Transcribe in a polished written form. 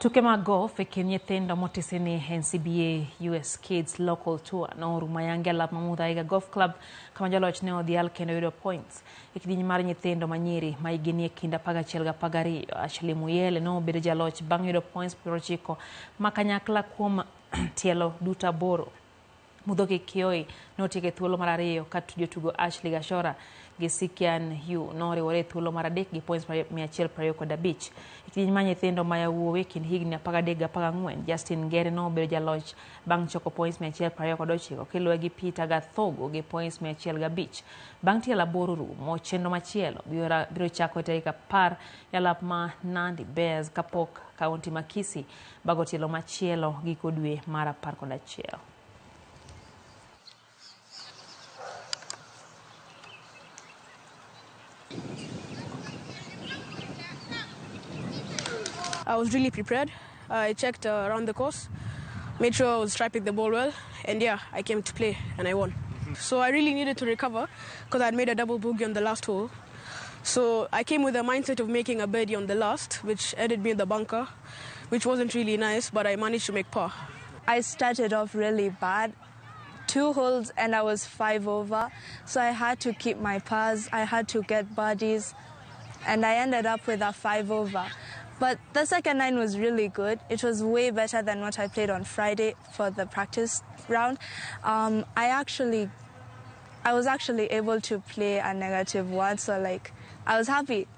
Tuke mag golf e kind nyithindo motisini NCBA US Kids Local Tour no rumayange alap mamudha iga golf club kama Joloch ne odhial kendo yudo points e kidieny mar nyithindo manyiri ma igini e kind 11 gi 12. Ashley Muyele no bedo jaloch bang' yudo points 90 ma kanyakla kuom tielo duto 8. Mudhoki Kioi notieke thuolo mar 2 ka jotugo Ashley Gashora gi Sikian Yu noriwore thuolo mar 3 gi points 125. E kidieny mar nyithindo ma yawuowi kind higni 13 gi 14, Justin Ngere no bedo jaloch bang' choko points 129 kiluwe gi Peter Gathogo gi points 105. Bang' tielo 8 rumo, chenro machielo biro chako e tarik 10 e alap ma Nandi Bears kapok kaunti ma Kisii bago tielo machielo giko dwe mar 11. I was really prepared. I checked around the course, made sure I was striping the ball well, and yeah, I came to play and I won. So I really needed to recover because I had made a double bogey on the last hole. So I came with a mindset of making a birdie on the last, which ended me in the bunker, which wasn't really nice, but I managed to make par. I started off really bad. 2 holes and I was 5 over, so I had to keep my pars, I had to get birdies, and I ended up with a 5 over. But the second 9 was really good. It was way better than what I played on Friday for the practice round. I was actually able to play a -1, so I was happy.